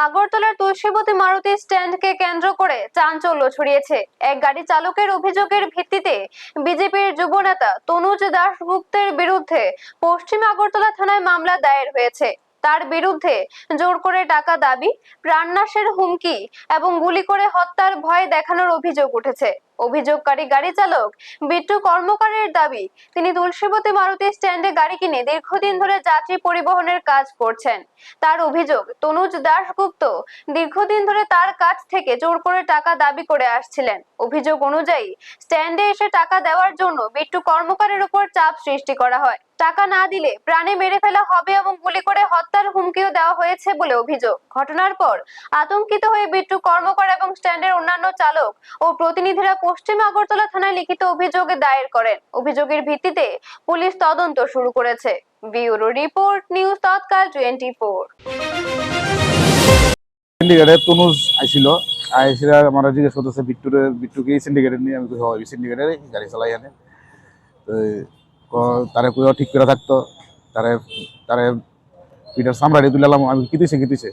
আগরতলার তুলসীবতী মারুতি স্ট্যান্ডকে কেন্দ্র করে চাঞ্চল্য ছড়িয়েছে। এক গাড়ি চালকের অভিযোগের ভিত্তিতে বিজেপির যুবনেতা তনুজ দাশগুপ্তের বিরুদ্ধে পশ্চিম আগরতলা থানায় মামলা দায়ের হয়েছে। তার বিরুদ্ধে জোর করে টাকা দাবি, প্রাণনাশের হুমকি এবং গুলি করে হত্যার ভয় দেখানোর অভিযোগ উঠেছে। অভিযোগকারী গাড়ি চালক বিট্টু কর্মকারের দাবি, তিনি তুলসীবতী মারুতি স্ট্যান্ডে গাড়ি কিনে দীর্ঘদিন ধরে যাত্রী পরিবহনের কাজ করছেন। তার অভিযোগ, তনুজ দাশগুপ্ত দীর্ঘদিন ধরে তার কাছ থেকে জোর করে টাকা দাবি করে আসছিলেন। অভিযোগ অনুযায়ী স্ট্যান্ডে এসে টাকা দেওয়ার জন্য বিট্টু কর্মকারের উপর চাপ সৃষ্টি করা হয়। টাকা না দিলে প্রাণে মেরে ফেলা হবে এবং গুলি করে হত্যার হুমকিও দেওয়া হয়েছে বলে অভিযোগ। ঘটনার পর আতঙ্কিত হয়ে বিট্টু কর্মকার এবং স্ট্যান্ডের অন্যান্য চালক ও প্রতিনিধিরা পশ্চিম আগরতলা থানায় লিখিত অভিযোগ দায়ের করেন। অভিযোগের ভিত্তিতে পুলিশ তদন্ত শুরু করেছে। ব্যুরো রিপোর্ট, নিউজ তৎকাল 24। সিন্ডিকেটে তনুজ আইছিল, আইসিরা আমার জিজ্ঞেস করতেছে বিট্টুকে সিন্ডিকেটে নিয়ে। আমি হয় সিন্ডিকেটের গাড়ি চালাই আনে। তো তারে কইও ঠিক করে থাকতো, তারে তারে পিটার সামরাড়ি তুলালাম। আমি কি দিছে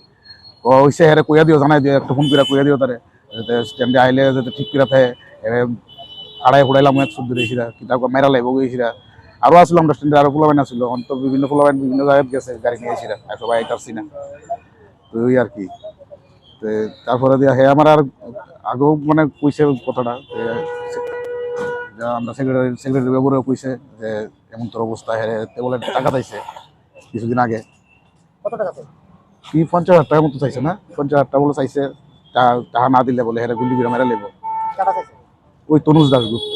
ও হইছে হেরে কইয়া দিও, জানাই দিও, একটা ফোন করে কইয়া দিও তারে, যাতে স্ট্যান্ডে আইলে যাতে ঠিক করে থাকে। এরে আড়াই ফুড়াইলাম এক শুদ্ধ দিয়েছিলা, কিতাব মেরা লাগবো গেছিলা। আরও আসলো আমরা স্ট্যান্ডে, আরো পোলাবাইন আসছিল, অন্ত বিভিন্ন পোলাবাইন বিভিন্ন জায়গায় গেছে গাড়ি নিয়েছিলা, সবাই আইতারছি না। তো ওই আর কি। তারপরে দিয়া হে আমার আর আগেও মানে কইছে কথাটা, আমরা সেক্রেটারি বাবুরেও কইছে যে এমন তোর অবস্থা, হেরে বলে টাকা চাইছে কিছুদিন আগে। কত টাকা চাই? কি 50,000 টাকার মতো চাইছে না, 50,000 টাকা বলে চাইছে। টাকা না দিলে বলে হেরে গুলি করে মেরা লেবো। টাকা চাইছে ওই তনুজ দাশগুপ্ত।